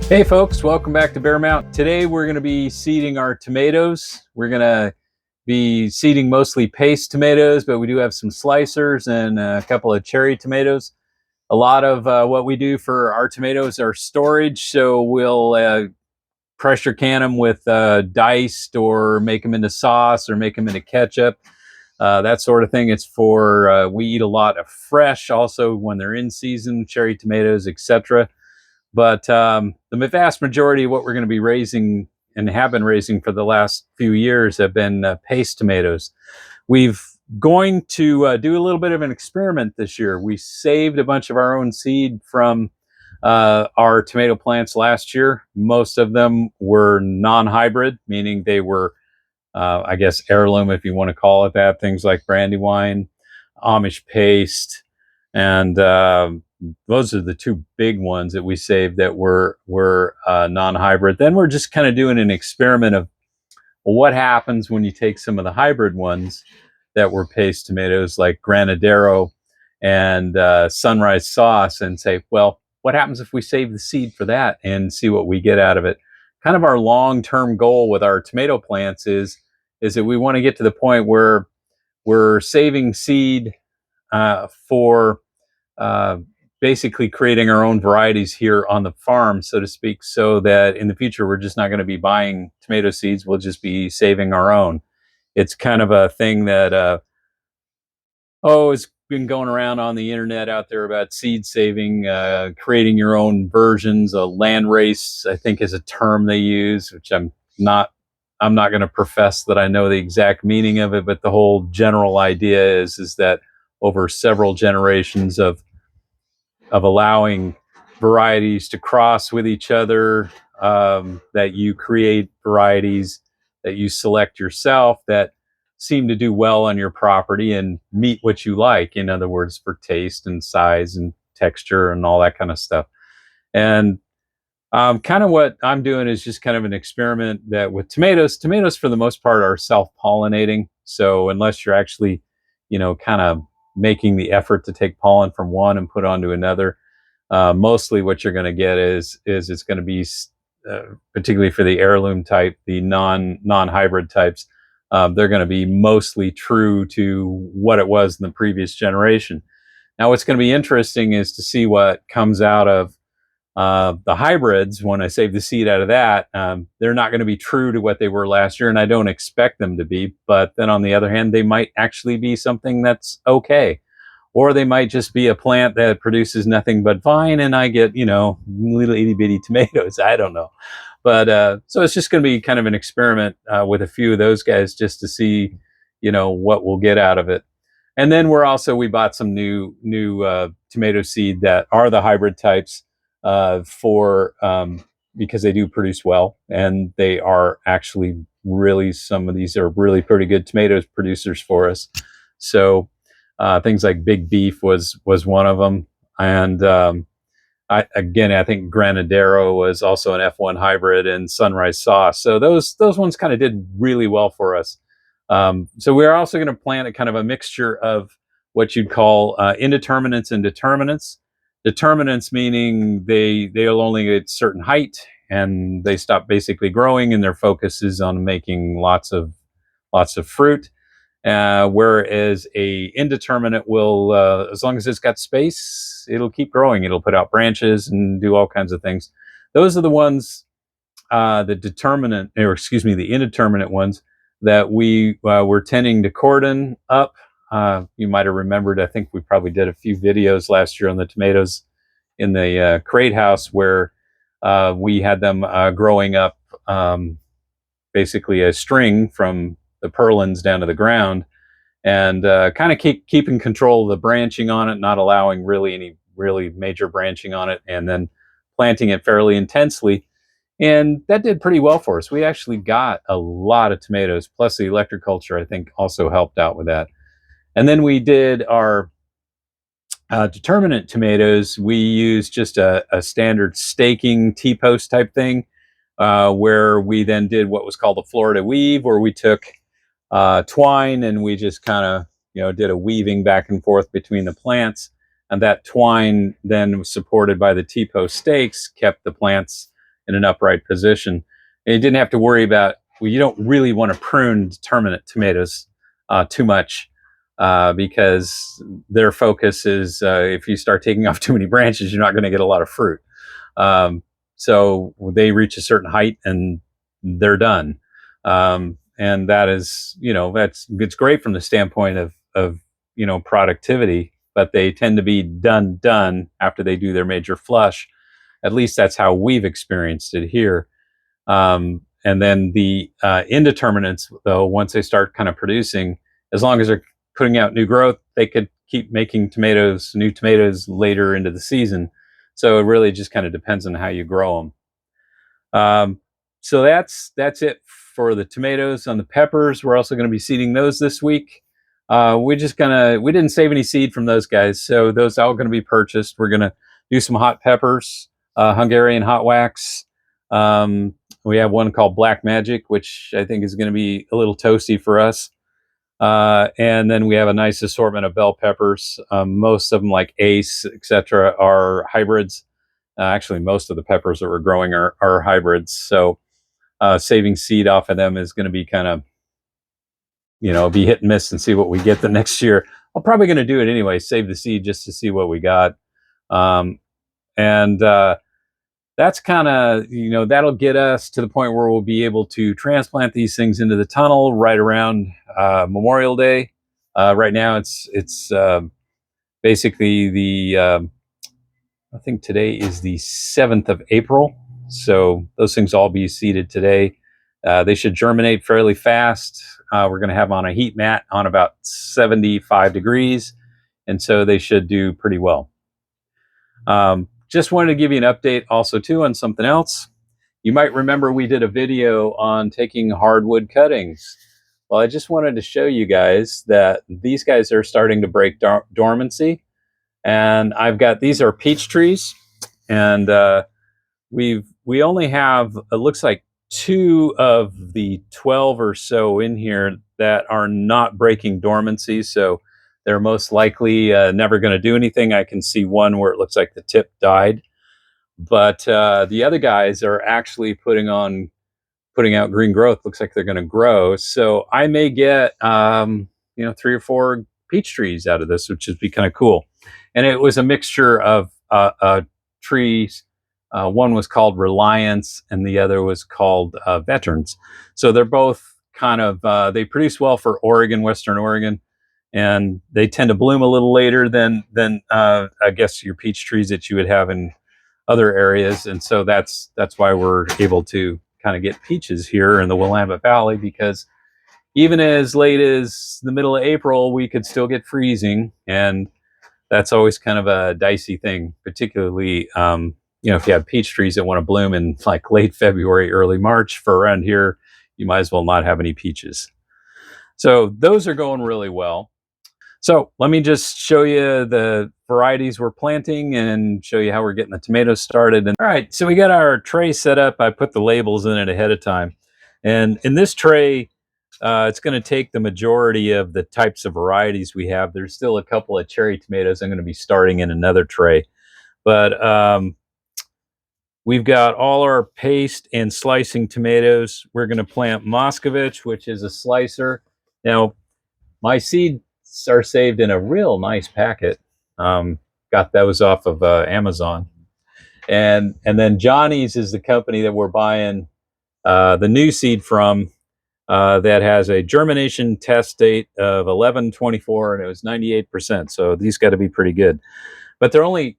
Hey folks, welcome back to Bear Mountain. Today we're going to be seeding our tomatoes. We're going to be seeding mostly paste tomatoes, but we do have some slicers and a couple of cherry tomatoes. A lot of what we do for our tomatoes are storage, so we'll pressure can them with diced or make them into sauce or make them into ketchup, that sort of thing. It's for, we eat a lot of fresh also when they're in season, cherry tomatoes, etc. But the vast majority of what we're going to be raising and have been raising for the last few years have been paste tomatoes. We've going to do a little bit of an experiment this year. We saved a bunch of our own seed from our tomato plants last year. Most of them were non-hybrid, meaning they were, I guess, heirloom, if you want to call it that. Things like Brandywine, Amish paste, and those are the two big ones that we saved that were non-hybrid. Then we're just kind of doing an experiment of, well, what happens when you take some of the hybrid ones that were paste tomatoes like Granadero and Sunrise Sauce and say, well, what happens if we save the seed for that and see what we get out of it? Kind of our long-term goal with our tomato plants is that we want to get to the point where we're saving seed for basically creating our own varieties here on the farm, so to speak, so that in the future we're just not going to be buying tomato seeds. We'll just be saving our own. It's kind of a thing that it's been going around on the internet out there about seed saving, creating your own versions. A land race, I think, is a term they use, which I'm not going to profess that I know the exact meaning of it, but the whole general idea is that over several generations of allowing varieties to cross with each other, that you create varieties that you select yourself that seem to do well on your property and meet what you like. In other words, for taste and size and texture and all that kind of stuff. And kind of what I'm doing is just kind of an experiment that with tomatoes for the most part are self-pollinating. So unless you're actually, kind of making the effort to take pollen from one and put onto another, mostly what you're going to get is it's going to be, particularly for the heirloom type, the non-hybrid types, they're going to be mostly true to what it was in the previous generation. Now, what's going to be interesting is to see what comes out of the hybrids. When I save the seed out of that, they're not going to be true to what they were last year, and I don't expect them to be. But then on the other hand, they might actually be something that's okay. Or they might just be a plant that produces nothing but vine, and I get, little itty bitty tomatoes. I don't know. But so it's just going to be kind of an experiment with a few of those guys just to see, what we'll get out of it. And then we bought some new tomato seed that are the hybrid types for because they do produce well, and they are actually really, some of these are really pretty good tomatoes producers for us. So things like Big Beef was one of them, and I think Granadero was also an F1 hybrid, and Sunrise Sauce. So those ones kind of did really well for us. So we're also going to plant a kind of a mixture of what you'd call indeterminates and determinants. Determinants meaning they'll only get a certain height and they stop basically growing, and their focus is on making lots of fruit. Whereas a indeterminate will, as long as it's got space, it'll keep growing. It'll put out branches and do all kinds of things. Those are the ones, the indeterminate ones that we were tending to cordon up. You might have remembered, I think we probably did a few videos last year on the tomatoes in the crate house where we had them growing up basically a string from the purlins down to the ground, and kind of keeping control of the branching on it, not allowing really any really major branching on it, and then planting it fairly intensely. And that did pretty well for us. We actually got a lot of tomatoes, plus the electroculture, I think, also helped out with that. And then we did our determinant tomatoes. We used just a standard staking T-post type thing, where we then did what was called a Florida weave, where we took twine and we just kind of did a weaving back and forth between the plants, and that twine then was supported by the T-post stakes, kept the plants in an upright position. And you didn't have to worry about, well, you don't really want to prune determinate tomatoes too much because their focus is if you start taking off too many branches, you're not going to get a lot of fruit. So they reach a certain height and they're done. And that is, it's great from the standpoint of productivity, but they tend to be done after they do their major flush. At least that's how we've experienced it here. And then the indeterminates, though, once they start kind of producing, as long as they're putting out new growth, they could keep making new tomatoes later into the season. So it really just kind of depends on how you grow them. So that's it for the tomatoes. On the peppers, we're also going to be seeding those this week. We didn't save any seed from those guys, so those are all going to be purchased. We're going to do some hot peppers, Hungarian hot wax. We have one called Black Magic, which I think is going to be a little toasty for us. And then we have a nice assortment of bell peppers. Most of them, like Ace, etc., are hybrids. Actually, most of the peppers that we're growing are hybrids. So saving seed off of them is going to be kind of, be hit and miss and see what we get the next year. I'm probably going to do it anyway, save the seed just to see what we got. That's kind of, that'll get us to the point where we'll be able to transplant these things into the tunnel right around Memorial Day. Right now, it's basically I think today is the 7th of April. So those things all be seeded today. They should germinate fairly fast. We're going to have them on a heat mat on about 75 degrees. And so they should do pretty well. Just wanted to give you an update also too on something else. You might remember we did a video on taking hardwood cuttings. Well, I just wanted to show you guys that these guys are starting to break dormancy. And these are peach trees. And we only have, it looks like 2 of the 12 or so in here that are not breaking dormancy. So they're most likely never going to do anything. I can see one where it looks like the tip died. But the other guys are actually putting out green growth. Looks like they're going to grow. So I may get 3 or 4 peach trees out of this, which would be kind of cool. And it was a mixture of trees. One was called Reliance and the other was called Veterans. So they're both kind of, they produce well for Oregon, Western Oregon, and they tend to bloom a little later than I guess your peach trees that you would have in other areas. And so that's why we're able to kind of get peaches here in the Willamette Valley, because even as late as the middle of April, we could still get freezing. And that's always kind of a dicey thing, particularly, if you have peach trees that want to bloom in like late February, early March. For around here, you might as well not have any peaches. So those are going really well. So let me just show you the varieties we're planting and show you how we're getting the tomatoes started. And all right, so we got our tray set up. I put the labels in it ahead of time. And in this tray, it's going to take the majority of the types of varieties we have. There's still a couple of cherry tomatoes I'm going to be starting in another tray. But we've got all our paste and slicing tomatoes. We're going to plant Moscovich, which is a slicer. Now, my seeds are saved in a real nice packet. Got those off of Amazon. And then Johnny's is the company that we're buying the new seed from. That has a germination test date of 11/24, and it was 98%. So these got to be pretty good. But they're only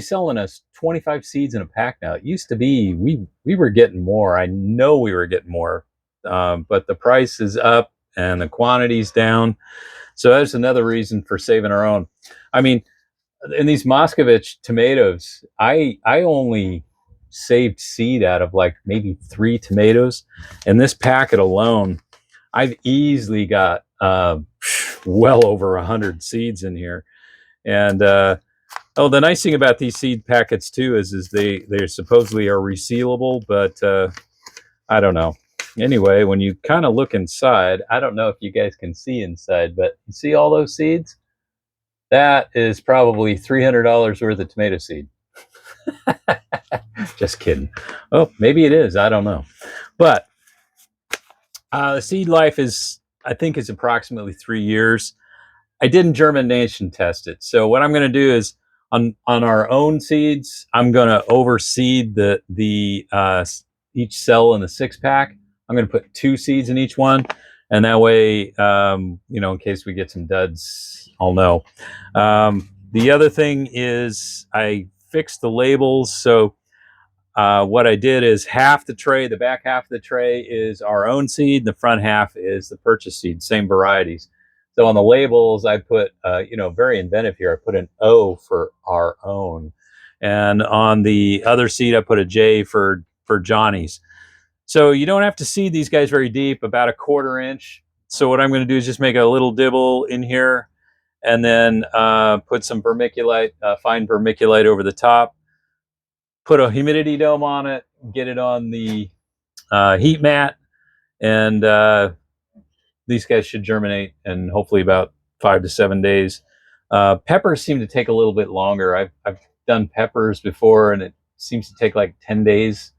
selling us 25 seeds in a pack now. It used to be we were getting more. I know we were getting more, but the price is up and the quantity's down. So that's another reason for saving our own. I mean, in these Moscovich tomatoes, I only saved seed out of like maybe 3 tomatoes. And this packet alone, I've easily got well over 100 seeds in here. And the nice thing about these seed packets too is they supposedly are resealable, but I don't know. Anyway, when you kind of look inside, I don't know if you guys can see inside, but you see all those seeds? That is probably $300 worth of tomato seed. Just kidding. Oh, maybe it is. I don't know. But the seed life is, I think, is approximately 3 years. I didn't germination test it. So what I'm going to do is on our own seeds, I'm going to overseed the each cell in the 6-pack. I'm going to put 2 seeds in each one, and that way, in case we get some duds, I'll know. The other thing is I fixed the labels. So what I did is half the tray, the back half of the tray is our own seed, the front half is the purchase seed, same varieties. So on the labels, I put, very inventive here, I put an O for our own. And on the other seed, I put a J for Johnny's. So you don't have to seed these guys very deep, about 1/4 inch. So what I'm going to do is just make a little dibble in here and then put some vermiculite, fine vermiculite over the top. Put a humidity dome on it, get it on the heat mat, and these guys should germinate in hopefully about 5 to 7 days. Peppers seem to take a little bit longer. I've done peppers before, and it seems to take like 10 days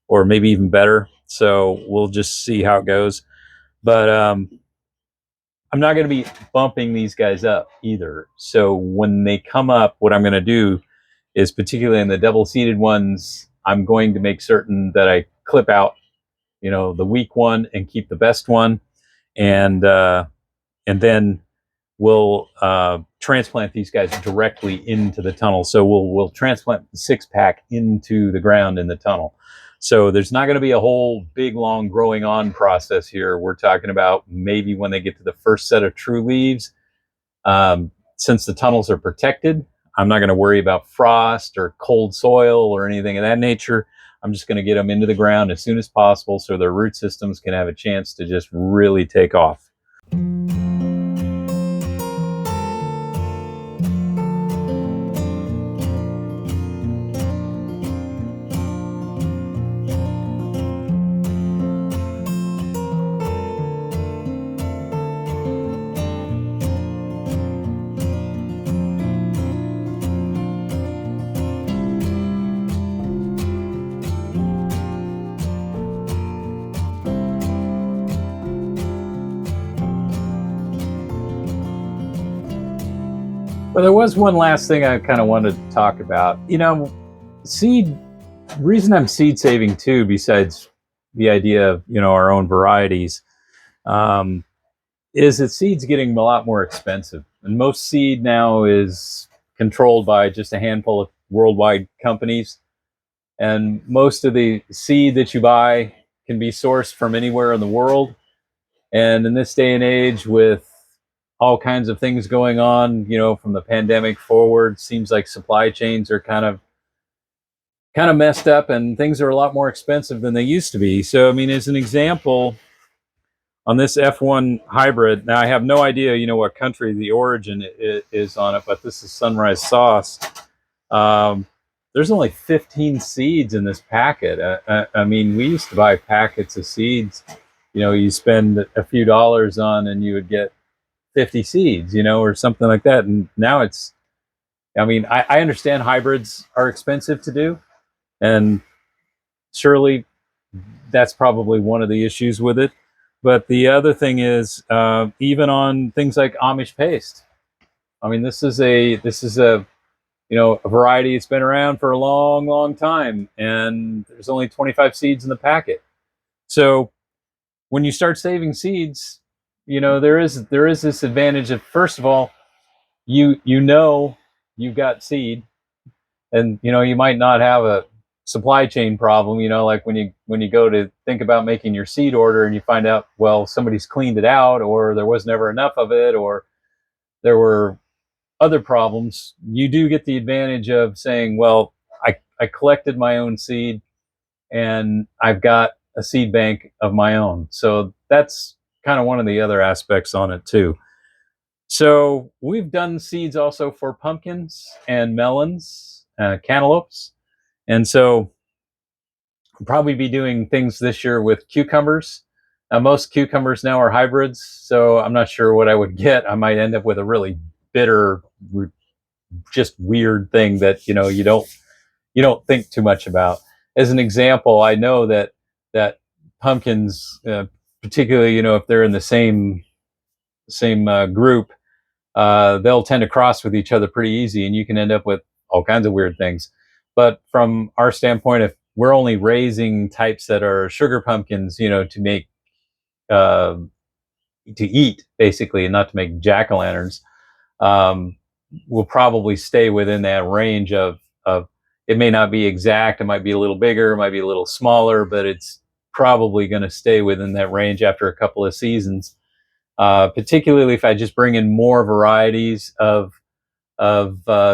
or maybe even better. So we'll just see how it goes. But I'm not going to be bumping these guys up either. So when they come up, what I'm going to do is, particularly in the double seeded ones, I'm going to make certain that I clip out, the weak one and keep the best one, and then we'll transplant these guys directly into the tunnel. So we'll transplant the 6-pack into the ground in the tunnel. So there's not going to be a whole big long growing on process here. We're talking about maybe when they get to the first set of true leaves. Since the tunnels are protected, I'm not going to worry about frost or cold soil or anything of that nature. I'm just going to get them into the ground as soon as possible so their root systems can have a chance to just really take off. Well, there was one last thing I kind of wanted to talk about. Seed, reason I'm seed saving too, besides the idea of, our own varieties, is that seed's getting a lot more expensive. And most seed now is controlled by just a handful of worldwide companies. And most of the seed that you buy can be sourced from anywhere in the world. And in this day and age, with all kinds of things going on, from the pandemic forward, seems like supply chains are kind of messed up, and things are a lot more expensive than they used to be. So, I mean, as an example, on this F1 hybrid, now I have no idea, what country the origin is on it, but this is Sunrise Sauce. There's only 15 seeds in this packet. I mean, we used to buy packets of seeds, you spend a few dollars on and you would get 50 seeds, or something like that. And now I understand hybrids are expensive to do, and surely that's probably one of the issues with it. But the other thing is, even on things like Amish paste, I mean, this is a variety that's been around for a long, long time, and there's only 25 seeds in the packet. So when you start saving seeds, there is this advantage of, first of all, you've got seed, and you might not have a supply chain problem, like when you go to think about making your seed order and you find out, well, somebody's cleaned it out, or there was never enough of it, or there were other problems. You do get the advantage of saying, well, I collected my own seed and I've got a seed bank of my own. So that's kind of one of the other aspects on it too. So we've done seeds also for pumpkins and melons, cantaloupes. And so we'll probably be doing things this year with cucumbers. Most cucumbers now are hybrids, so I'm not sure what I would get. I might end up with a really bitter, just weird thing that you don't think too much about. as an example, I know that pumpkins, particularly, if they're in the same group, they'll tend to cross with each other pretty easy, and you can end up with all kinds of weird things. But from our standpoint, if we're only raising types that are sugar pumpkins, to make uh, to eat basically, and not to make jack-o'-lanterns, um, we'll probably stay within that range of it may not be exact, it might be a little bigger, it might be a little smaller, but it's probably going to stay within that range after a couple of seasons. Particularly if I just bring in more varieties of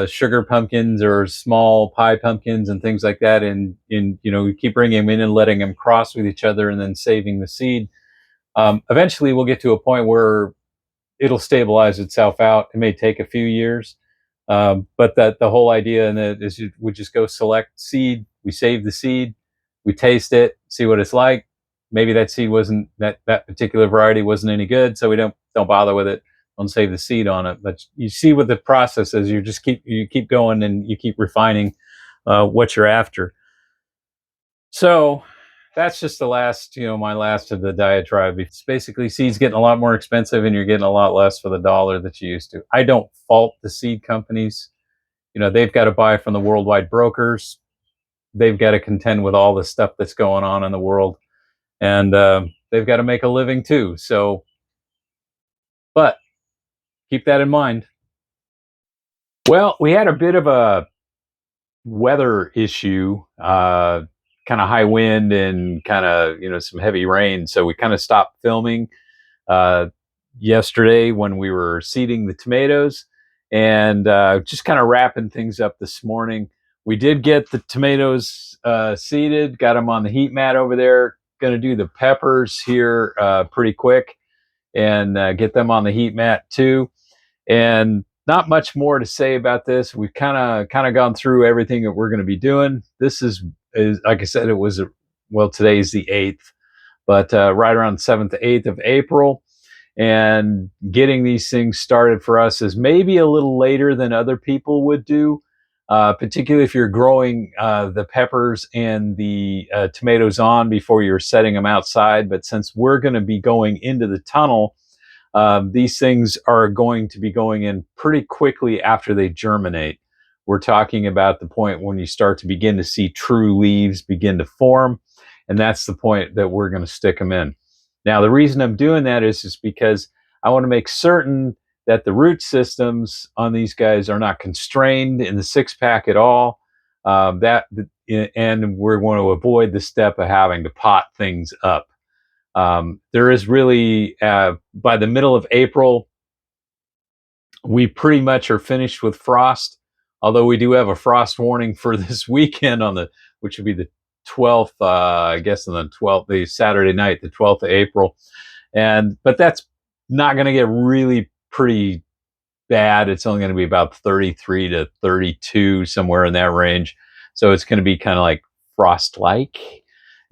sugar pumpkins or small pie pumpkins and things like that, and we keep bringing them in and letting them cross with each other and then saving the seed. Eventually, we'll get to a point where it'll stabilize itself out. It may take a few years, but that the whole idea in it is we just go select seed, we save the seed, we taste it, see what it's like. Maybe that seed wasn't that particular variety wasn't any good, so we don't bother with it. Don't save the seed on it. But you see what the process is. You keep going and you keep refining what you're after. So that's just the last, my last of the diatribe. It's basically seeds getting a lot more expensive and you're getting a lot less for the dollar that you used to. I don't fault the seed companies. They've got to buy from the worldwide brokers. They've got to contend with all the stuff that's going on in the world. And they've got to make a living too. So, but keep that in mind. Well, we had a bit of a weather issue, kind of high wind and kind of, some heavy rain. So we kind of stopped filming yesterday when we were seeding the tomatoes, and just kind of wrapping things up this morning. We did get the tomatoes seeded, got them on the heat mat over there. Going to do the peppers here pretty quick and get them on the heat mat too. And not much more to say about this. We've kind of gone through everything that we're going to be doing. This is like I said, it was today's the 8th, but right around the 7th to 8th of April. And getting these things started for us is maybe a little later than other people would do, particularly if you're growing the peppers and the tomatoes on before you're setting them outside. But since we're going to be going into the tunnel, these things are going to be going in pretty quickly after they germinate. We're talking about the point when you start to begin to see true leaves begin to form, and that's the point that we're going to stick them in. Now, the reason I'm doing that is because I want to make certain that the root systems on these guys are not constrained in the 6-pack at all. And we're going to avoid the step of having to pot things up. There is really, by the middle of April, we pretty much are finished with frost, although we do have a frost warning for this weekend which would be the 12th, I guess on the 12th, the Saturday night, the 12th of April. But that's not going to get really pretty bad. It's only going to be about 33 to 32, somewhere in that range. So it's going to be kind of like frost-like.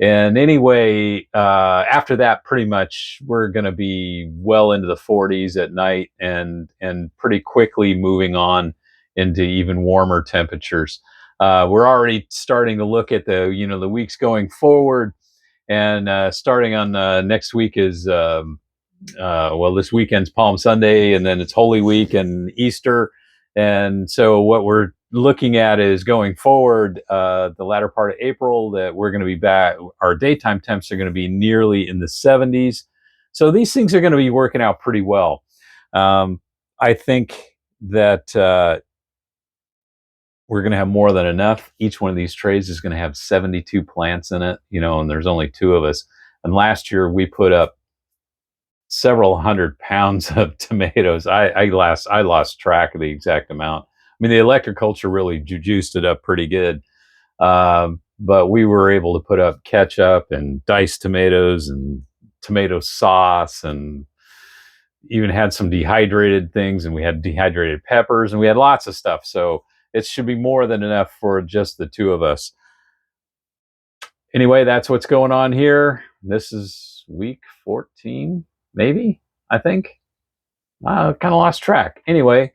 And anyway, after that, pretty much we're going to be well into the 40s at night and pretty quickly moving on into even warmer temperatures. We're already starting to look at the weeks going forward, and starting on next week is this weekend's Palm Sunday, and then it's Holy Week and Easter. And so what we're looking at is going forward, the latter part of April, that we're going to be back. Our daytime temps are going to be nearly in the 70s. So these things are going to be working out pretty well. I think that we're going to have more than enough. Each one of these trays is going to have 72 plants in it, and there's only 2 of us. And last year we put up several hundred pounds of tomatoes. I lost track of the exact amount. I mean, the electroculture really juiced it up pretty good. But we were able to put up ketchup and diced tomatoes and tomato sauce, and even had some dehydrated things, and we had dehydrated peppers, and we had lots of stuff. So it should be more than enough for just the 2 of us. Anyway, that's what's going on here. This is week 14, maybe, I think. I kind of lost track. Anyway,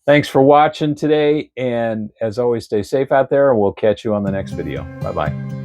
thanks for watching today, and as always, stay safe out there, and we'll catch you on the next video. Bye-bye.